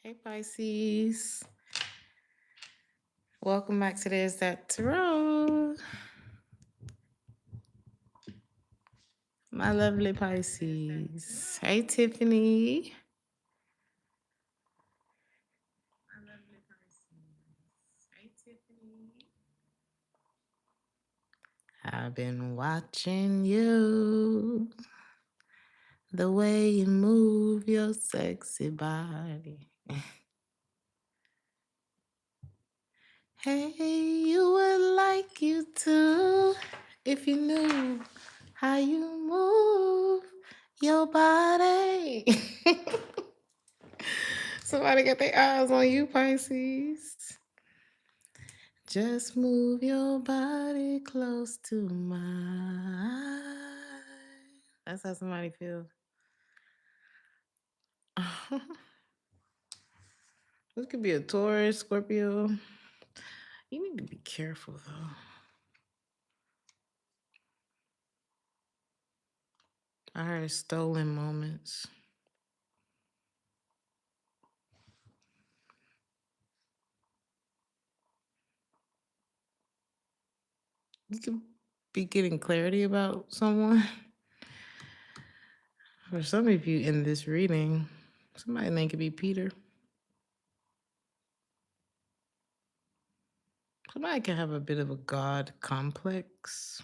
Hey Pisces, welcome back to Theresthattarot. My lovely Pisces. Hey Tiffany. My lovely Pisces. Hey Tiffany. I've been watching you, the way you move your sexy body. Hey, you would like you to if you knew how you move your body. Somebody got their eyes on you, Pisces. Just move your body close to mine. That's how somebody feels. This could be a Taurus, Scorpio. You need to be careful though. I heard stolen moments. You could be getting clarity about someone. For some of you in this reading, somebody's name could be Peter. Somebody can have a bit of a God complex.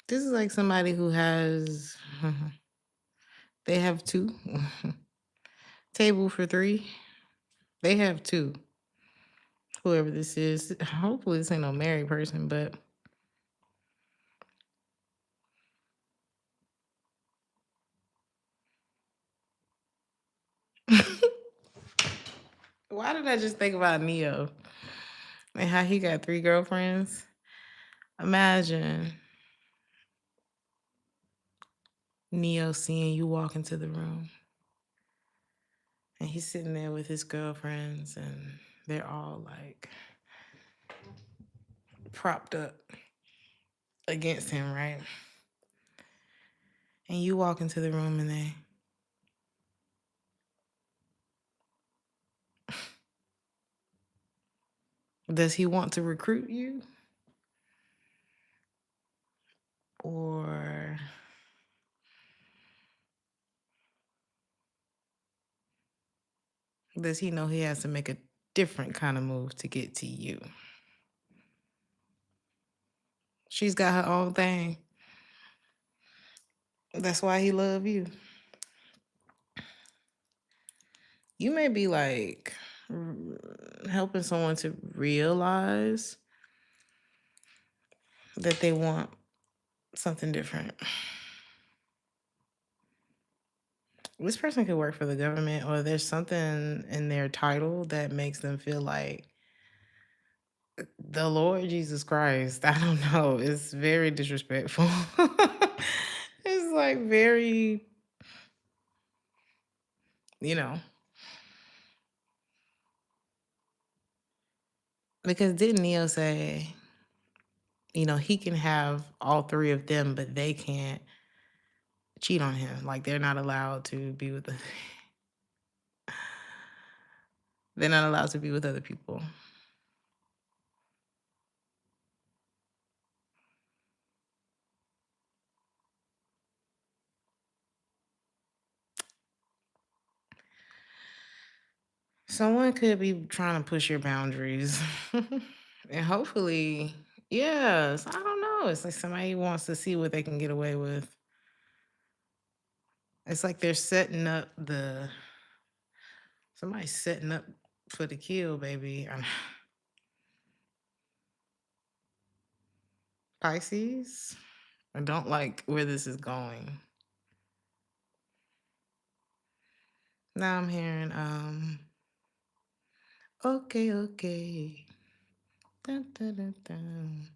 This is like somebody who has, they have two. Table for three. They have two. Whoever this is. Hopefully this ain't no married person, but why did I just think about Neo and how he got 3 girlfriends? Imagine Neo seeing you walk into the room and he's sitting there with his girlfriends and they're all like propped up against him, right? And you walk into the room and they does he want to recruit you? Or does he know he has to make a different kind of move to get to you? She's got her own thing. That's why he love you. You may be like helping someone to realize that they want something different. This person could work for the government, or there's something in their title that makes them feel like the Lord Jesus Christ. I don't know. It's very disrespectful. It's like very, you know, because didn't Neo say, you know, he can have all 3 of them, but they can't cheat on him. Like they're not allowed to be with they're not allowed to be with other people. Someone could be trying to push your boundaries. And hopefully, yes, I don't know. It's like somebody wants to see what they can get away with. It's like they're setting up somebody's setting up for the kill, baby. Pisces, I don't like where this is going. Now I'm hearing, okay. Dun, dun, dun, dun.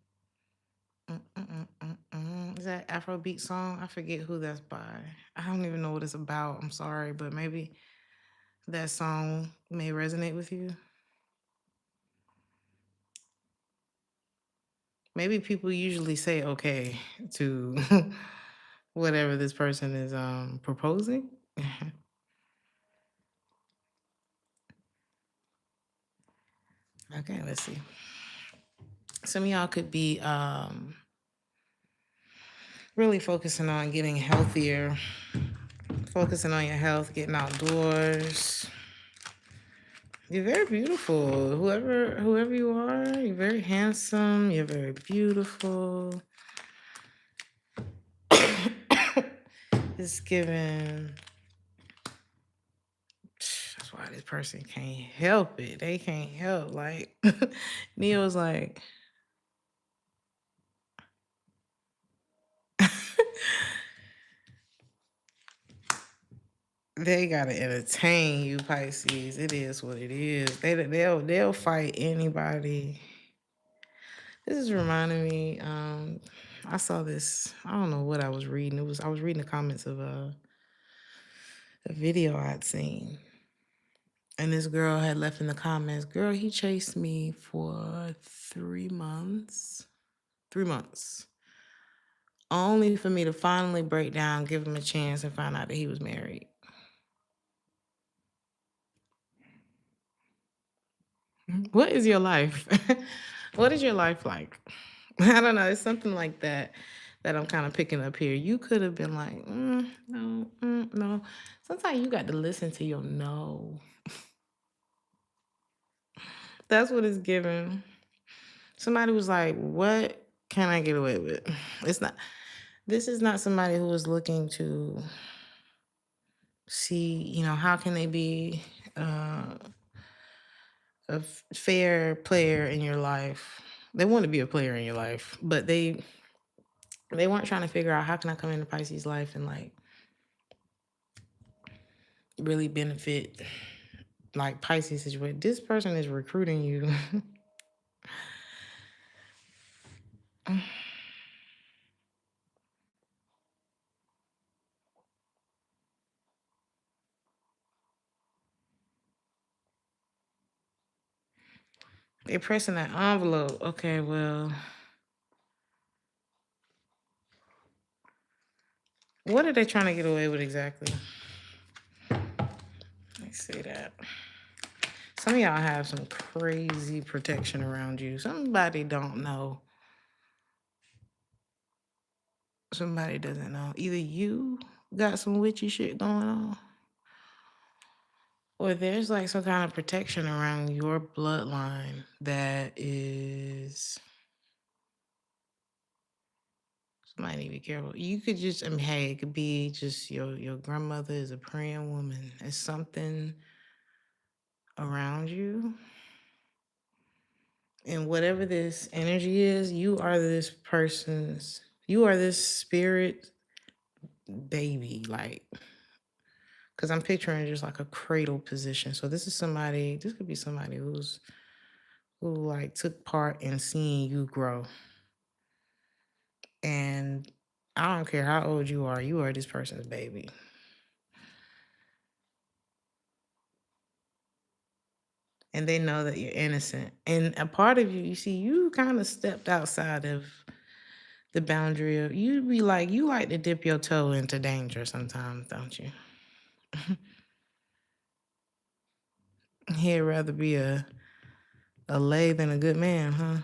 Is that Afrobeat song? I forget who that's by. I don't even know what it's about. I'm sorry, but maybe that song may resonate with you. Maybe people usually say okay to whatever this person is proposing. Okay, let's see. Some of y'all could be really focusing on getting healthier, focusing on your health, getting outdoors. You're very beautiful. Whoever you are, you're very handsome, you're very beautiful. It's given. That's why this person can't help it. They can't help. Like Neo's like they gotta entertain you, Pisces. It is what it is. They'll fight anybody. This is reminding me. I saw this. I don't know what I was reading. I was reading the comments of a video I'd seen, and this girl had left in the comments. Girl, he chased me for 3 months. 3 months. Only for me to finally break down, give him a chance, and find out that he was married. What is your life? What is your life like? I don't know. It's something like that I'm kind of picking up here. You could have been like, no, no. Sometimes you got to listen to your no. That's what it's given. Somebody was like, what can I get away with? This is not somebody who is looking to see, how can they be a fair player in your life. They want to be a player in your life, but they weren't trying to figure out how can I come into Pisces' life and like really benefit like Pisces situation. This person is recruiting you. They're pressing that envelope. Okay, well, what are they trying to get away with exactly? Let's see that. Some of y'all have some crazy protection around you. Somebody don't know. Somebody doesn't know. Either you got some witchy shit going on, or there's like some kind of protection around your bloodline that is. Somebody need to be careful. You could just, hey, it could be just your grandmother is a praying woman. It's something around you. And whatever this energy is, you are this spirit baby. Like, because I'm picturing just like a cradle position. So this could be somebody who like took part in seeing you grow. And I don't care how old you are this person's baby. And they know that you're innocent. And a part of you, you see, you kind of stepped outside of the boundary of, you like to dip your toe into danger sometimes, don't you? He'd rather be a lay than a good man, huh?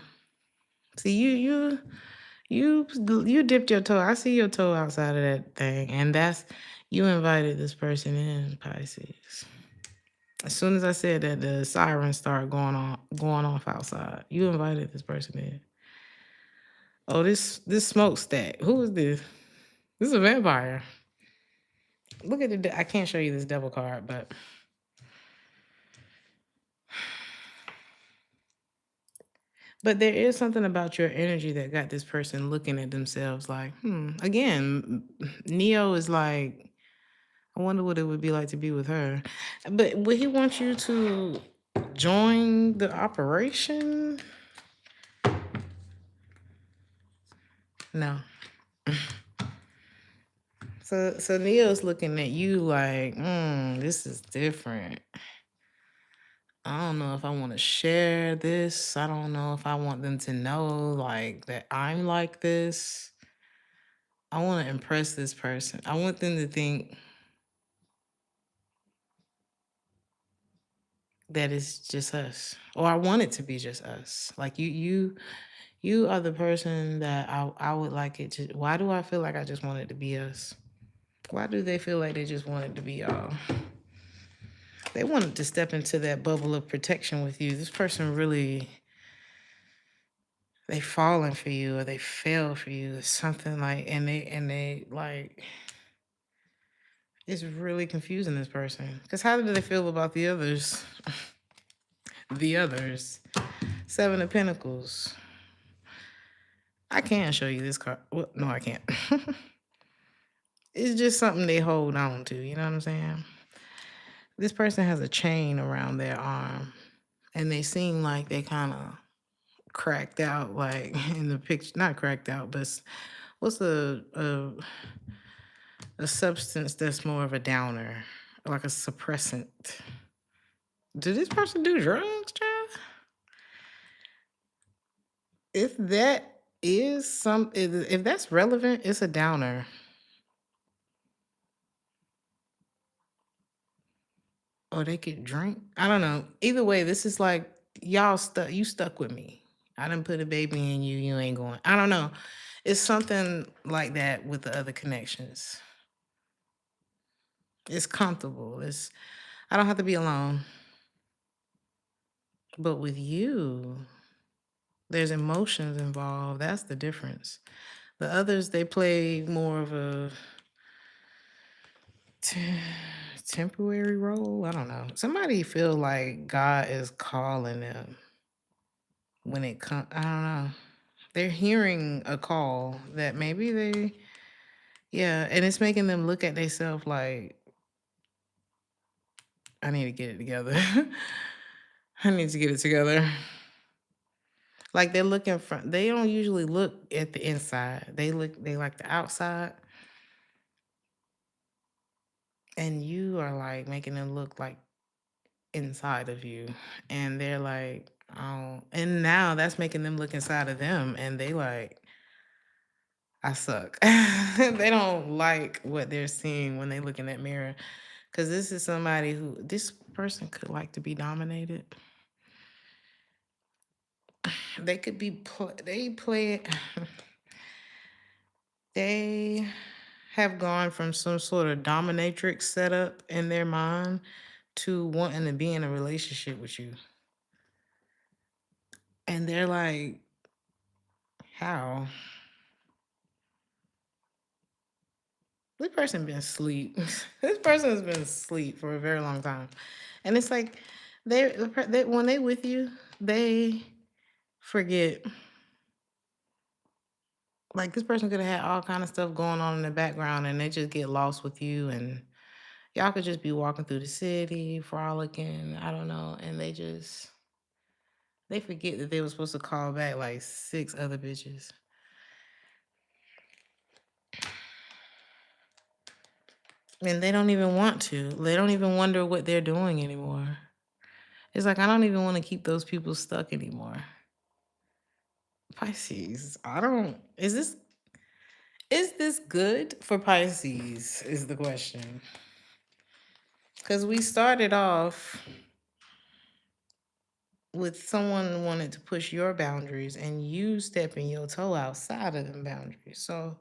See, you dipped your toe. I see your toe outside of that thing. And you invited this person in, Pisces. As soon as I said that, the sirens started going off outside. You invited this person in. Oh, this smokestack. Who is this? This is a vampire. Look at I can't show you this devil card, but there is something about your energy that got this person looking at themselves like, Again, Neo is like, I wonder what it would be like to be with her. But would he want you to join the operation? No. So Neo's looking at you like, this is different. I don't know if I want to share this. I don't know if I want them to know like that I'm like this. I want to impress this person. I want them to think that it's just us. Or I want it to be just us. Like you are the person that I would like it to. Why do I feel like I just want it to be us? Why do they feel like they just want it to be y'all? They wanted to step into that bubble of protection with you. This person really, they falling for you or they fell for you. It's something like, and they like, it's really confusing this person. Because how do they feel about the others? The others. Seven of Pentacles. I can show you this card. Well, no, I can't. It's just something they hold on to. You know what I'm saying? This person has a chain around their arm. And they seem like they kind of cracked out, like in the picture. Not cracked out, but what's a substance that's more of a downer, like a suppressant? Did this person do drugs, child? If that is if that's relevant, it's a downer. Or they could drink. I don't know. Either way, this is like y'all stuck. You stuck with me. I didn't put a baby in you. You ain't going. I don't know. It's something like that with the other connections. It's comfortable. I don't have to be alone. But with you, there's emotions involved. That's the difference. The others, they play more of a temporary role. I don't know. Somebody feel like God is calling them when it comes. I don't know. They're hearing a call that maybe yeah, and it's making them look at themselves like, I need to get it together. I need to get it together. Like they're looking from, they don't usually look at the inside. They like the outside. And you are like making them look like inside of you. And they're like, oh, and now that's making them look inside of them. And they like, I suck. They don't like what they're seeing when they look in that mirror. Because this is somebody who, this person could like to be dominated. They could be, they have gone from some sort of dominatrix setup in their mind to wanting to be in a relationship with you. And they're like, how? This person been asleep. This person has been asleep for a very long time. And it's like, they when they with you, they forget. Like this person could have had all kind of stuff going on in the background and they just get lost with you and y'all could just be walking through the city, frolicking, I don't know, and they forget that they were supposed to call back like 6 other bitches. And they don't even want to. They don't even wonder what they're doing anymore. It's like, I don't even want to keep those people stuck anymore. Pisces, is this good for Pisces is the question. Because we started off with someone wanted to push your boundaries and you stepping your toe outside of them boundaries. So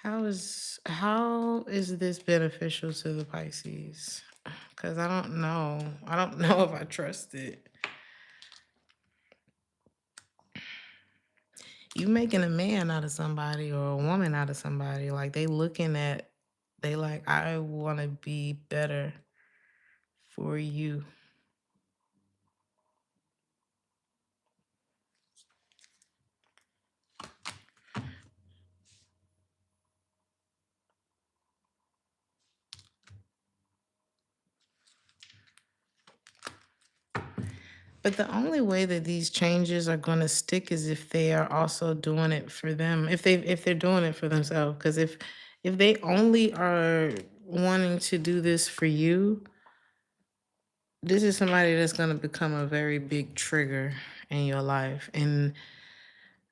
how is this beneficial to the Pisces? Because I don't know. I don't know if I trust it. You making a man out of somebody or a woman out of somebody. Like they like, I want to be better for you. But the only way that these changes are going to stick is if they are also doing it for them. If they're doing it for themselves, because if they only are wanting to do this for you, this is somebody that's going to become a very big trigger in your life. And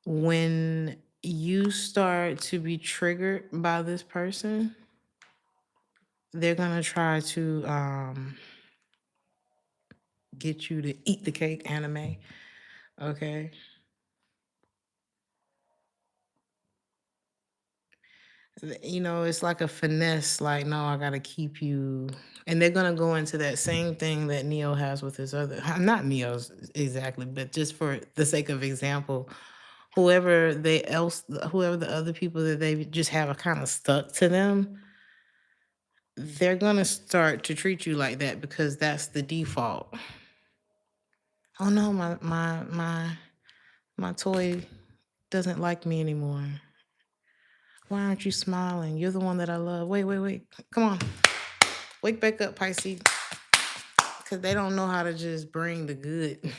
when you start to be triggered by this person, they're going to try to get you to eat the cake anime. Okay. It's like a finesse, like, no, I gotta keep you. And they're gonna go into that same thing that Neo has with his other, not Neo's exactly, but just for the sake of example, whoever the other people that they just have a kind of stuck to them, they're gonna start to treat you like that because that's the default. Oh no, my toy doesn't like me anymore. Why aren't you smiling? You're the one that I love. Wait. Come on. Wake back up, Pisces. Because they don't know how to just bring the good.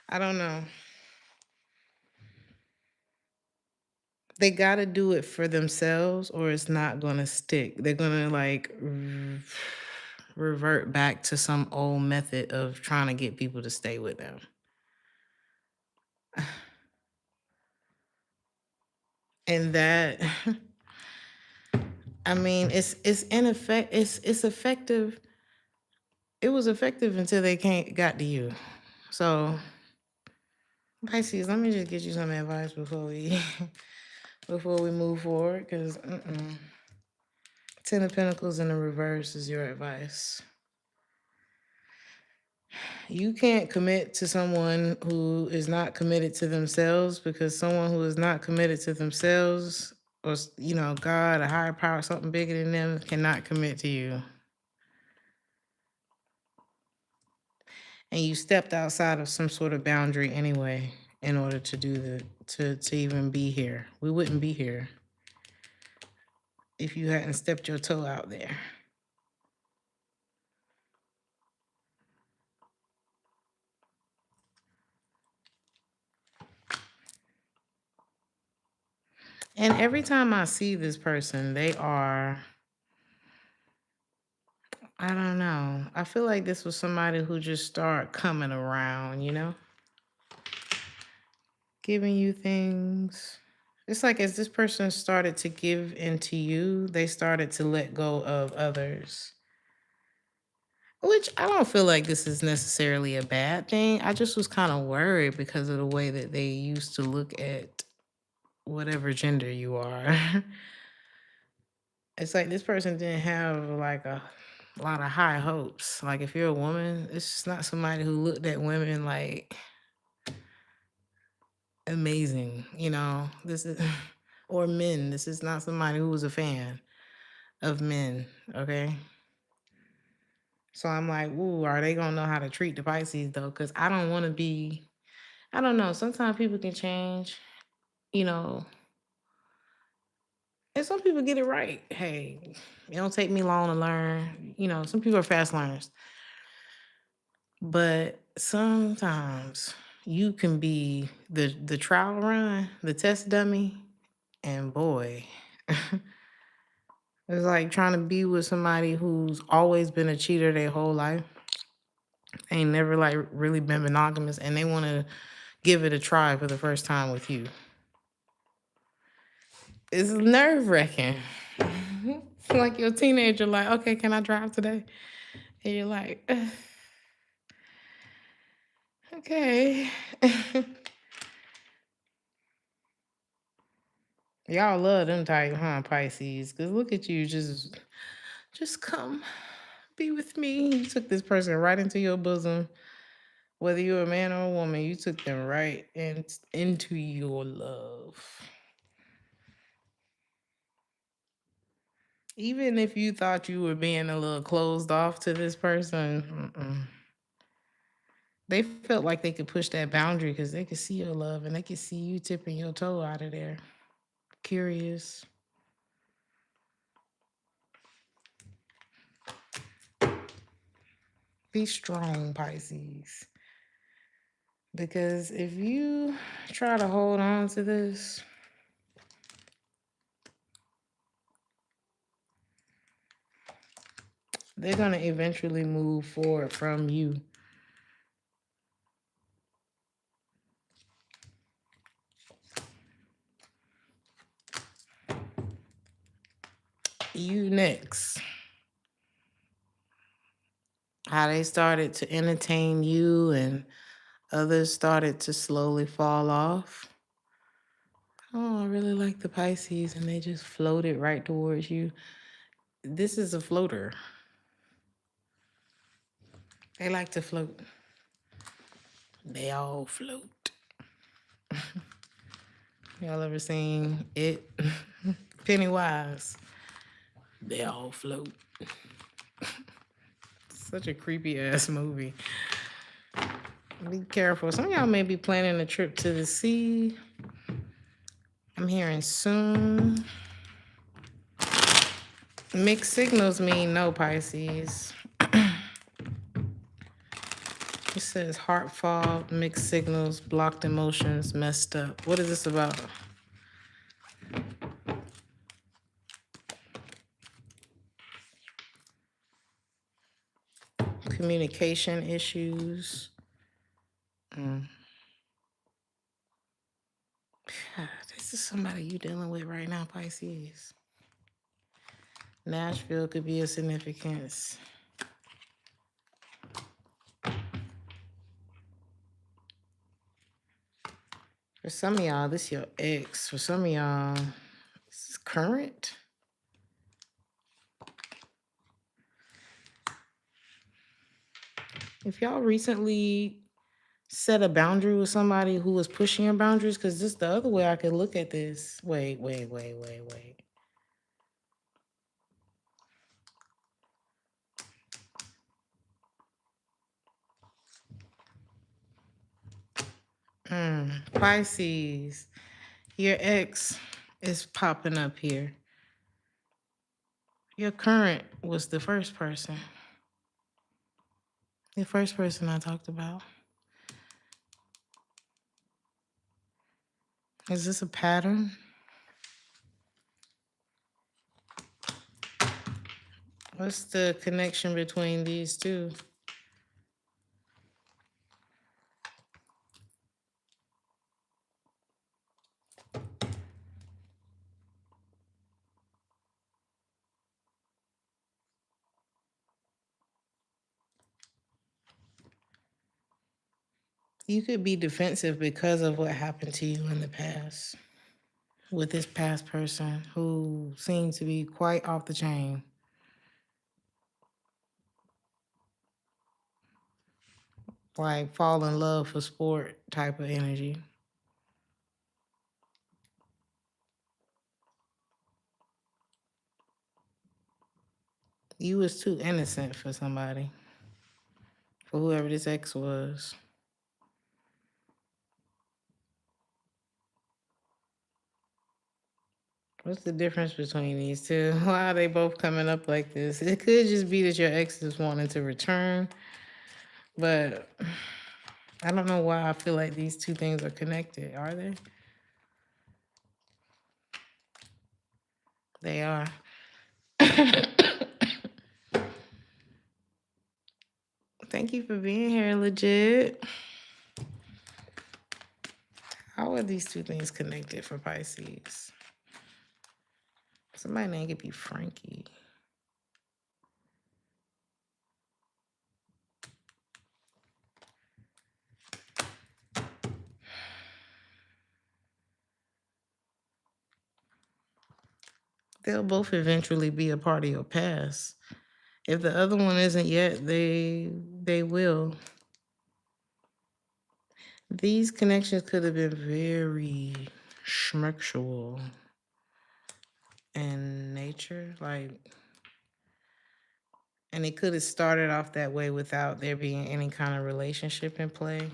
I don't know. They got to do it for themselves or it's not going to stick. They're going to like revert back to some old method of trying to get people to stay with them. And that, I mean, it's effective. It was effective until they got to you. So Pisces, let me just get you some advice before we move forward, because Ten of Pentacles in the reverse is your advice. You can't commit to someone who is not committed to themselves, because someone who is not committed to themselves, or God, a higher power, something bigger than them, cannot commit to you. And you stepped outside of some sort of boundary anyway in order to do to even be here. We wouldn't be here if you hadn't stepped your toe out there. And every time I see this person, they are, I don't know. I feel like this was somebody who just started coming around, giving you things. It's like as this person started to give into you, they started to let go of others. Which I don't feel like this is necessarily a bad thing. I just was kind of worried because of the way that they used to look at whatever gender you are. It's like this person didn't have like a lot of high hopes. Like if you're a woman, it's just not somebody who looked at women like amazing, This is or men. This is not somebody who was a fan of men, okay? So I'm like, ooh, are they gonna know how to treat the Pisces though? Because I don't want to be, I don't know. Sometimes people can change, you know, and some people get it right. Hey, it don't take me long to learn. Some people are fast learners. But sometimes you can be the trial run, the test dummy, and boy, it's like trying to be with somebody who's always been a cheater their whole life, ain't never like really been monogamous, and they want to give it a try for the first time with you. It's nerve-wracking. It's like your teenager, like, okay, can I drive today? And you're like, okay. Y'all love them type, huh, Pisces? Because look at you, just come be with me. You took this person right into your bosom. Whether you're a man or a woman, you took them right into your love. Even if you thought you were being a little closed off to this person, they felt like they could push that boundary because they could see your love and they could see you tipping your toe out of there. Curious. Be strong, Pisces. Because if you try to hold on to this, they're going to eventually move forward from you. You next. How they started to entertain you and others started to slowly fall off. Oh, I really like the Pisces, and they just floated right towards you. This is a floater. They like to float. They all float. Y'all ever seen it? Pennywise. They all float. Such a creepy ass movie. Be careful. Some of y'all may be planning a trip to the sea. I'm hearing soon. Mixed signals mean no, Pisces. It says heart fog, mixed signals, blocked emotions, messed up. What is this about? Communication issues. This is somebody you dealing with right now, Pisces. Nashville could be a significance. For some of y'all, this is your ex. For some of y'all, this is current. If y'all recently set a boundary with somebody who was pushing your boundaries, because this is the other way I could look at this. Wait. Pisces, your ex is popping up here. Your current was the first person. The first person I talked about. Is this a pattern? What's the connection between these two? You could be defensive because of what happened to you in the past with this past person who seemed to be quite off the chain. Like fall in love for sport type of energy. You was too innocent for somebody, for whoever this ex was. What's the difference between these two? Why are they both coming up like this? It could just be that your ex is wanting to return, but I don't know why I feel like these two things are connected. Are they? They are. Thank you for being here, legit. How are these two things connected for Pisces? Somebody name could be Frankie. They'll both eventually be a part of your past. If the other one isn't yet, they will. These connections could have been very schmuctual in nature, and it could have started off that way without there being any kind of relationship in play.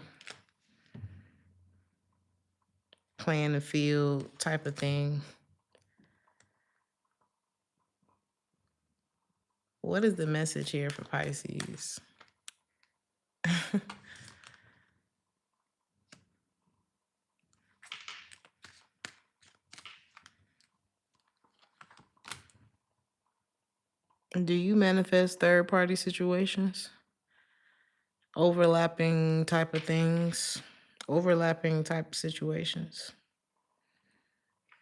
Playing the field type of thing. What is the message here for Pisces? Do you manifest third party situations? Overlapping type of things? Overlapping type situations?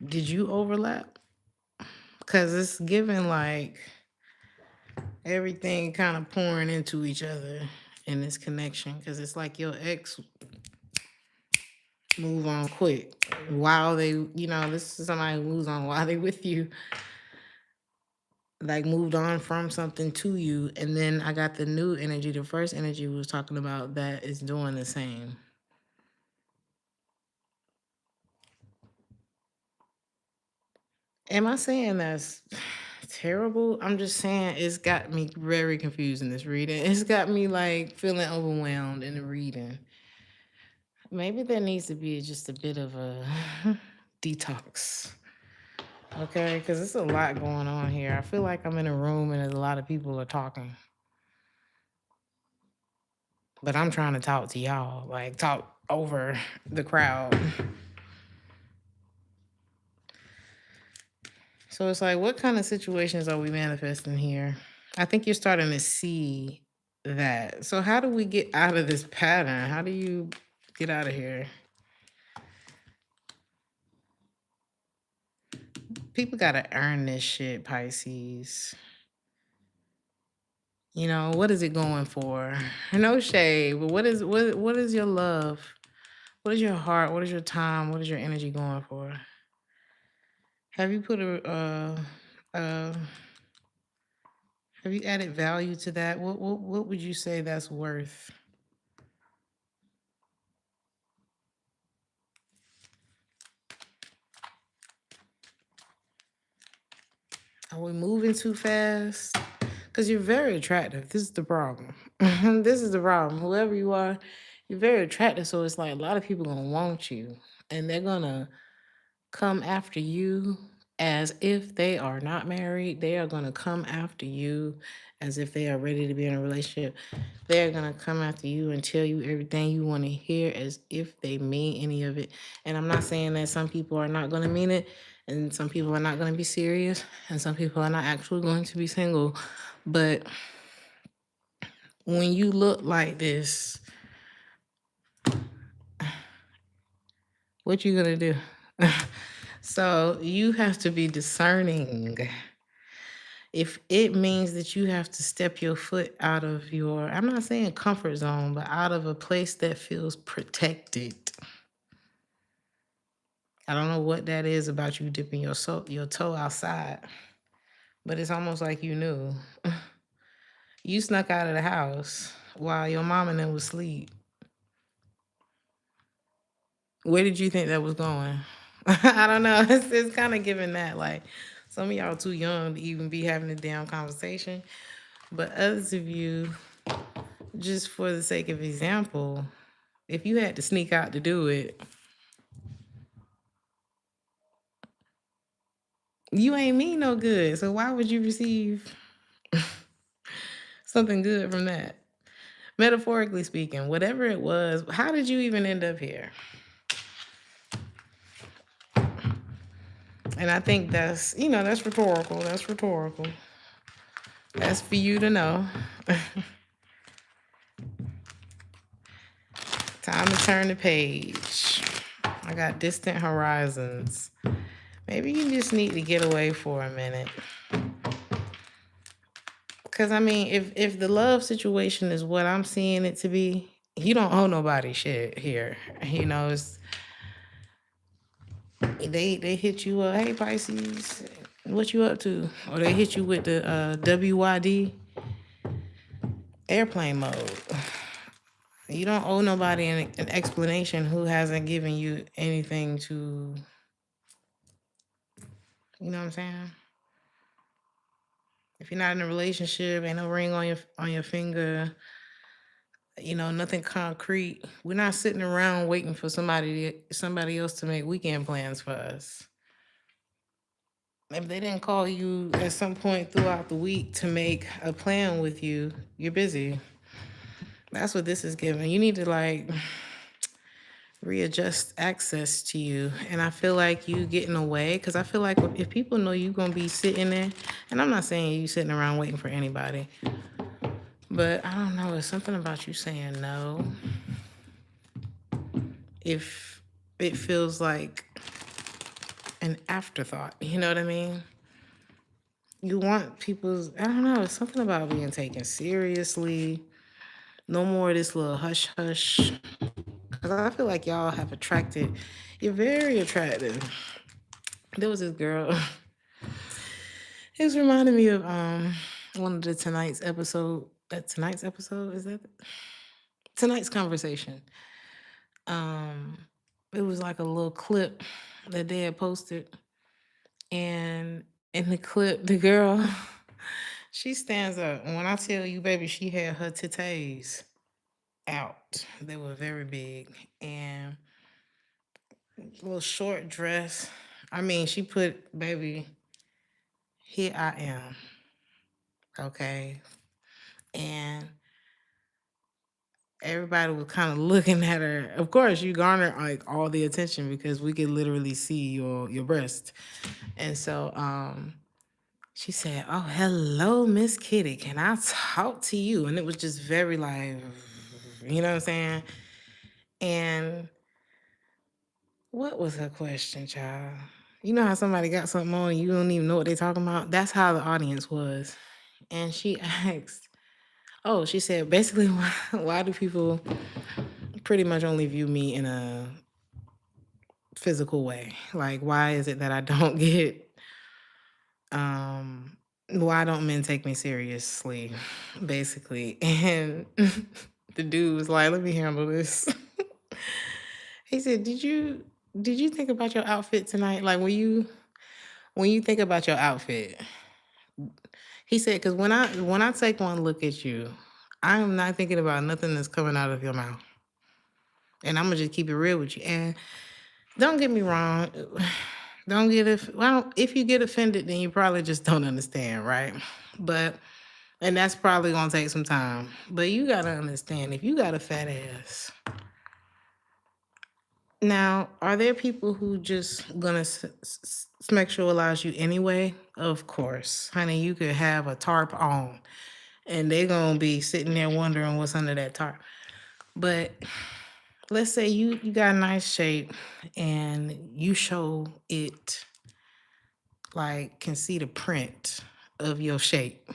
Did you overlap? Because it's given like everything kind of pouring into each other in this connection. Because it's like your ex move on quick while they, this is somebody who moves on while they with you, like moved on from something to you. And then I got the new energy, the first energy we was talking about that is doing the same. Am I saying that's terrible? I'm just saying it's got me very confused in this reading. It's got me like feeling overwhelmed in the reading. Maybe there needs to be just a bit of a detox. Okay, because there's a lot going on here. I feel like I'm in a room and a lot of people are talking. But I'm trying to talk to y'all, like talk over the crowd. So it's like, what kind of situations are we manifesting here? I think you're starting to see that. So how do we get out of this pattern? How do you get out of here? People got to earn this shit, Pisces. You know, what is it going for? No shade, but what is your love? What is your heart? What is your time? What is your energy going for? Have you put have you added value to that? What would you say that's worth? Are we moving too fast? Because you're very attractive. This is the problem. This is the problem. Whoever you are, you're very attractive. So it's like a lot of people gonna want you, and they're gonna come after you as if they are not married. They are gonna come after you as if they are ready to be in a relationship. They're gonna come after you and tell you everything you want to hear as if they mean any of it. And I'm not saying that some people are not gonna mean it, and some people are not gonna be serious, and some people are not actually going to be single. But when you look like this, what you gonna do? So you have to be discerning. If it means that you have to step your foot out of your, I'm not saying comfort zone, but out of a place that feels protected. I don't know what that is about you dipping your toe outside, but it's almost like you knew. You snuck out of the house while your mom and them was asleep. Where did you think that was going? I don't know. It's kind of giving that, like, some of y'all too young to even be having a damn conversation. But others of you, just for the sake of example, if you had to sneak out to do it, you ain't mean no good. So why would you receive something good from that? Metaphorically speaking, whatever it was, how did you even end up here? And I think that's, that's rhetorical. That's rhetorical. That's for you to know. Time to turn the page. I got distant horizons. Maybe you just need to get away for a minute. Because, I mean, if the love situation is what I'm seeing it to be, you don't owe nobody shit here. They hit you up, hey, Pisces, what you up to? Or they hit you with the WYD airplane mode. You don't owe nobody an explanation who hasn't given you anything to, you know what I'm saying? If you're not in a relationship, ain't no ring on your finger, nothing concrete. We're not sitting around waiting for somebody else to make weekend plans for us. If they didn't call you at some point throughout the week to make a plan with you, you're busy. That's what this is giving. You need to readjust access to you. And I feel like you getting away because I feel like if people know you gonna be sitting there, and I'm not saying you sitting around waiting for anybody, but I don't know, it's something about you saying no. If it feels like an afterthought, you know what I mean? You want people's, I don't know, it's something about being taken seriously. No more of this little hush hush. Because I feel like y'all have attracted, you're very attractive. There was this girl, it was reminding me of one of the tonight's episode, is that tonight's conversation. Um it was like a little clip that they had posted, and in the clip, the girl, she stands up. And when I tell you, baby, she had her titties out. They were very big. And little short dress. I mean, she put, baby, here I am. Okay. And everybody was kind of looking at her. Of course, you garner like all the attention because we could literally see your breast. And so she said, "Oh, hello, Miss Kitty. Can I talk to you?" And it was just very like, you know what I'm saying? And what was her question, child? You know how somebody got something on and you don't even know what they're talking about? That's how the audience was. And she asked, oh, she said, basically, why do people pretty much only view me in a physical way? Like, why is it that I don't get, why don't men take me seriously, basically? And the dude was like, let me handle this. He said, did you think about your outfit tonight? Like, when you think about your outfit, he said, because when I take one look at you, I am not thinking about nothing that's coming out of your mouth. And I'm gonna just keep it real with you. And don't get me wrong, don't get if you get offended, then you probably just don't understand, right? But and that's probably gonna take some time. But you gotta understand, if you got a fat ass. Now, are there people who just gonna sexualize you anyway? Of course, honey. You could have a tarp on, and they're gonna be sitting there wondering what's under that tarp. But let's say you got a nice shape, and you show it, like can see the print of your shape.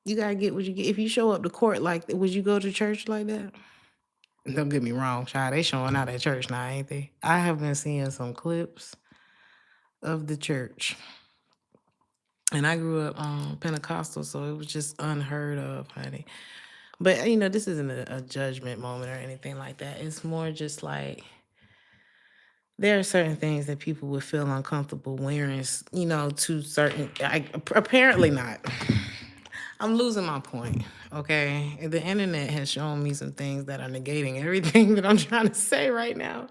You gotta get what you get. If you show up to court like that, would you go to church like that? Don't get me wrong, child. They showing out at church now, ain't they? I have been seeing some clips of the church. And I grew up Pentecostal, so it was just unheard of, honey. But this isn't a judgment moment or anything like that. It's more just like there are certain things that people would feel uncomfortable wearing, to certain. Apparently not. I'm losing my point. Okay, the internet has shown me some things that are negating everything that I'm trying to say right now.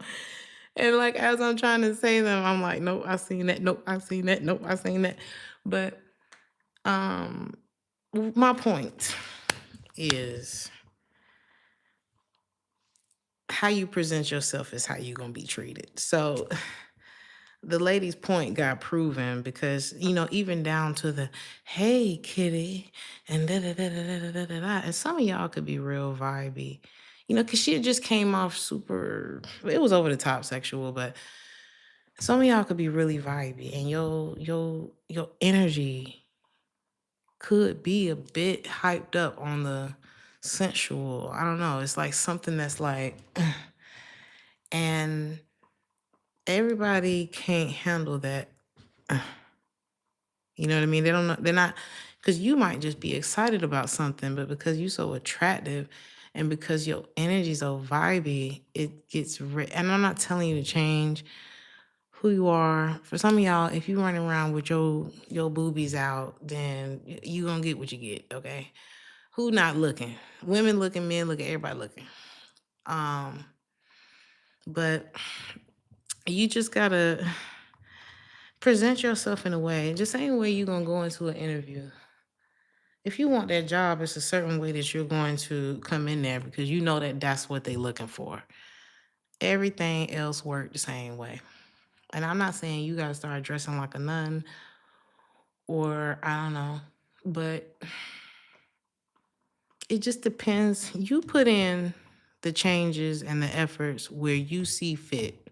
And like as I'm trying to say them, I'm like, nope, I seen that. Nope, I seen that. Nope, I seen that. But my point is how you present yourself is how you're gonna be treated. So the lady's point got proven because even down to the hey kitty and da da da da da da da da. And some of y'all could be real vibey, because she just came off super. It was over the top sexual, but some of y'all could be really vibey, and your energy could be a bit hyped up on the sensual. I don't know. It's like something that's like, and everybody can't handle that. You know what I mean? They don't know. They're not, because you might just be excited about something, but because you're so attractive and because your energy's so vibey, it gets and I'm not telling you to change who you are. For some of y'all, if you running around with your boobies out, then you gonna get what you get, okay? Who not looking? Women looking, men looking, everybody looking. But you just gotta present yourself in a way, the same way you're gonna go into an interview. if you want that job, it's a certain way that you're going to come in there because you know that that's what they're looking for. Everything else worked the same way. And I'm not saying you got to start dressing like a nun or I don't know, but it just depends. You put in the changes and the efforts where you see fit.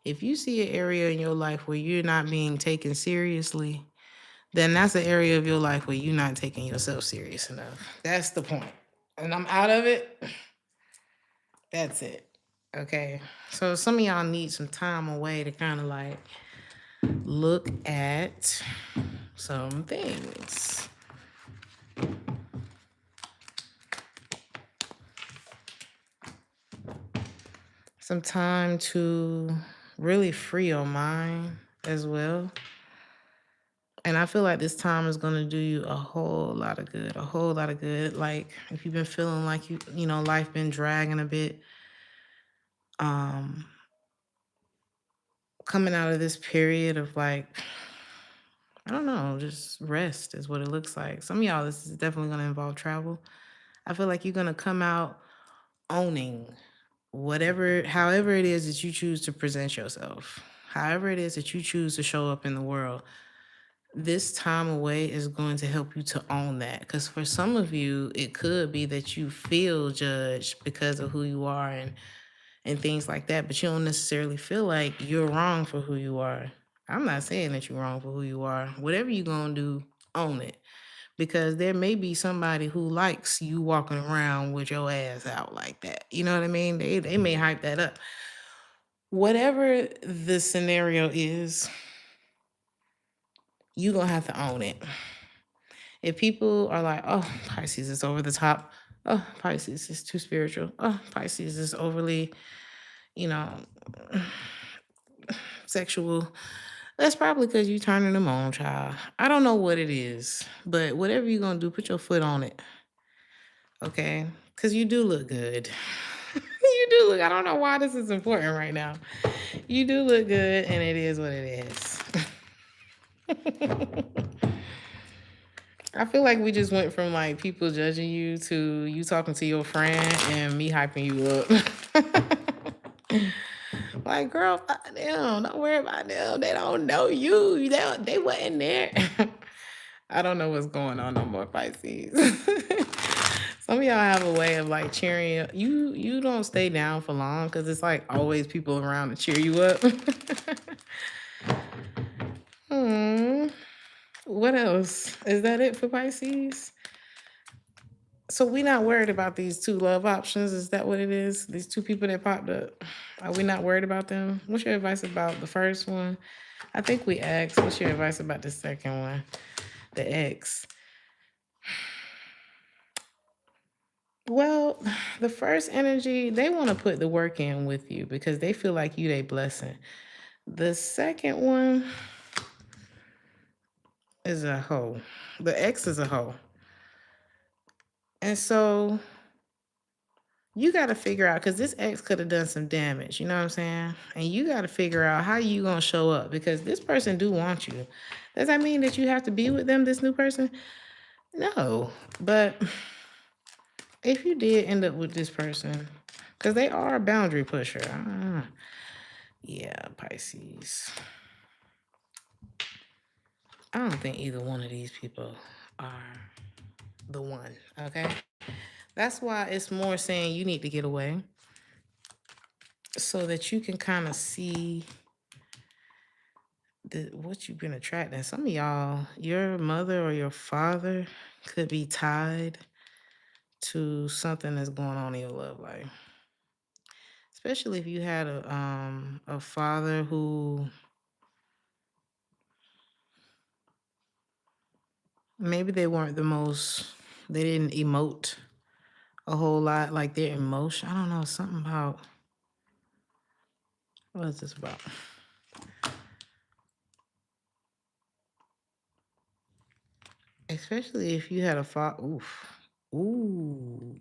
If you see an area in your life where you're not being taken seriously, then that's an area of your life where you're not taking yourself serious enough. That's the point. And I'm out of it. That's it. Okay. So some of y'all need some time away to kind of like look at some things. Some time to really free your mind as well. And I feel like this time is going to do you a whole lot of good, a whole lot of good. Like if you've been feeling like you know, life been dragging a bit, coming out of this period of like, I don't know, just rest is what it looks like. Some of y'all, this is definitely going to involve travel. I feel like you're going to come out owning however it is that you choose to present yourself, however it is that you choose to show up in the world. This time away is going to help you to own that. Because for some of you, it could be that you feel judged because of who you are and things like that, but you don't necessarily feel like you're wrong for who you are. I'm not saying that you're wrong for who you are. Whatever you're going to do, own it. Because there may be somebody who likes you walking around with your ass out like that. You know what I mean? They may hype that up. Whatever the scenario is, you're going to have to own it. If people are like, oh, Pisces is over the top. Oh, Pisces is too spiritual. Oh, Pisces is overly, you know, sexual. That's probably because you turning them on, child. I don't know what it is, but whatever you're going to do, put your foot on it. Okay? Because you do look good. You do look, I don't know why this is important right now. You do look good, and it is what it is. I feel like we just went from like people judging you to you talking to your friend and me hyping you up. Like, girl, fuck them. Don't worry about them. They don't know you. They wasn't there. I don't know what's going on no more, Pisces. Some of y'all have a way of like cheering you. You don't stay down for long because it's like always people around to cheer you up. What else? Is that it for Pisces? So we not worried about these two love options. Is that what it is? These two people that popped up. Are we not worried about them? What's your advice about the first one? I think we asked. What's your advice about the second one? The ex. Well, the first energy, they want to put the work in with you because they feel like you they blessing. The second one is a hoe. The ex is a hoe. And so you got to figure out, because this ex could have done some damage, you know what I'm saying? And you got to figure out how you going to show up because this person do want you. Does that mean that you have to be with them, this new person? No. But if you did end up with this person, because they are a boundary pusher. Yeah, Pisces. I don't think either one of these people are the one, okay? That's why it's more saying you need to get away so that you can kind of see what you've been attracting. Some of y'all, your mother or your father could be tied to something that's going on in your love life. Especially if you had a father who maybe they weren't they didn't emote a whole lot, like their emotion. I don't know, something about, what is this about? Especially if you had a father, ooh.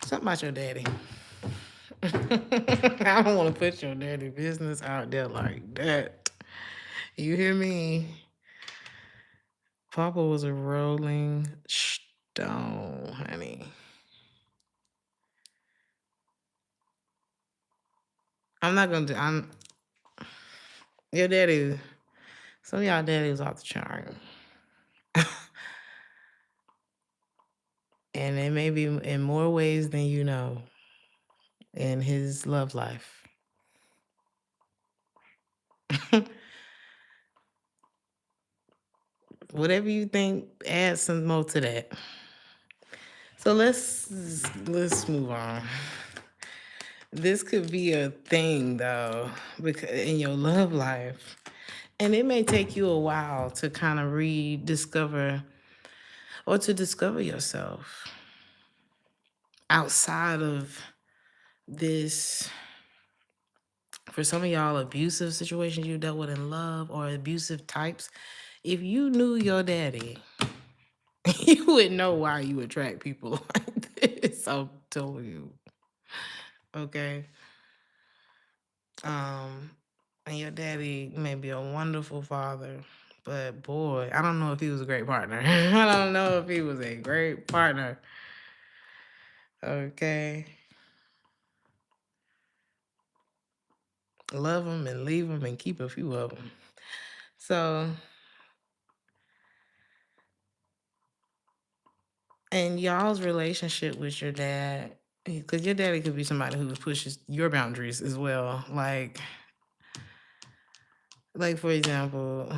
Something about your daddy. I don't want to put your dirty business out there like that. You hear me? Papa was a rolling stone, honey. I'm not gonna do. I'm your daddy. Some of y'all daddy was off the chart, and it may be in more ways than you know in his love life. Whatever you think, add some more to that. So let's move on. This could be a thing though, because in your love life, and it may take you a while to kind of rediscover or to discover yourself outside of this. For some of y'all, abusive situations you dealt with in love or abusive types, if you knew your daddy, you would know why you attract people like this. I'm telling you. Okay. And your daddy may be a wonderful father, but boy, I don't know if he was a great partner. I don't know if he was a great partner. Okay. Love him and leave him and keep a few of them. So, and y'all's relationship with your dad, because your daddy could be somebody who pushes your boundaries as well. Like for example,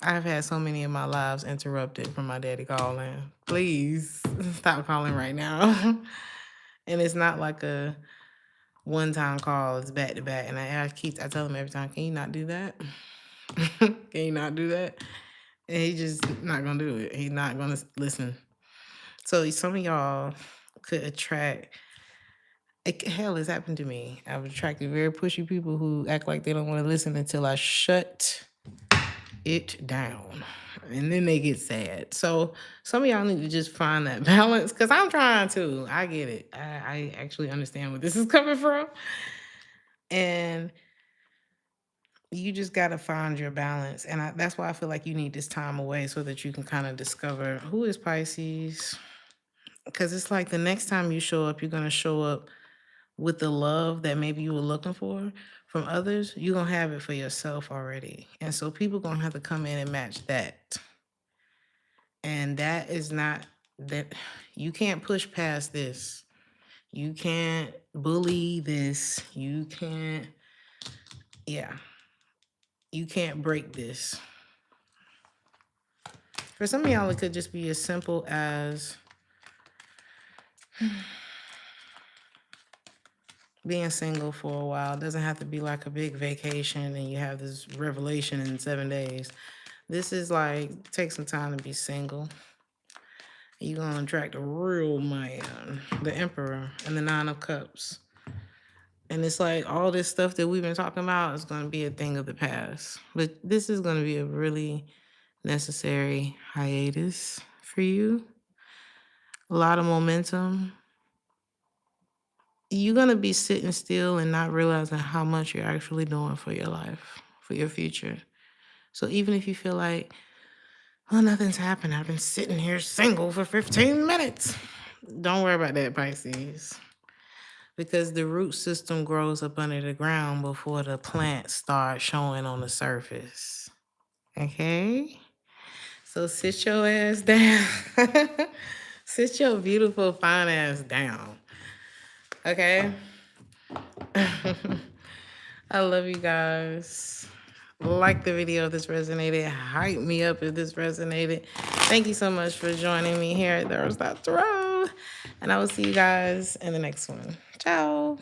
I've had so many of my lives interrupted from my daddy calling. Please stop calling right now. And it's not like a one-time call, it's back to back. And I tell him every time, can you not do that? Can you not do that? And he's just not gonna do it. He's not gonna listen. So some of y'all could attract. Hell, it's happened to me. I've attracted very pushy people who act like they don't want to listen until I shut it down. And then they get sad. So some of y'all need to just find that balance, because I'm trying to. I get it. I actually understand where this is coming from. And you just got to find your balance. And that's why I feel like you need this time away so that you can kind of discover who is Pisces. Because it's like the next time you show up, you're going to show up with the love that maybe you were looking for from others. You're going to have it for yourself already. And so people going to have to come in and match that. And that is not that you can't push past this. You can't bully this. You can't break this. For some of y'all, it could just be as simple as being single for a while. It doesn't have to be like a big vacation and you have this revelation in 7 days. This is like, take some time to be single. You're going to attract a real man, the Emperor and the 9 of Cups. And it's like all this stuff that we've been talking about is going to be a thing of the past. But this is going to be a really necessary hiatus for you. A lot of momentum. You're going to be sitting still and not realizing how much you're actually doing for your life, for your future. So even if you feel like, well, nothing's happened, I've been sitting here single for 15 minutes. Don't worry about that, Pisces. Because the root system grows up under the ground before the plants start showing on the surface. Okay? So sit your ass down. Sit your beautiful, fine ass down. Okay? I love you guys. Like the video if this resonated. Hype me up if this resonated. Thank you so much for joining me here at Theresthattarot. And I will see you guys in the next one. Ciao.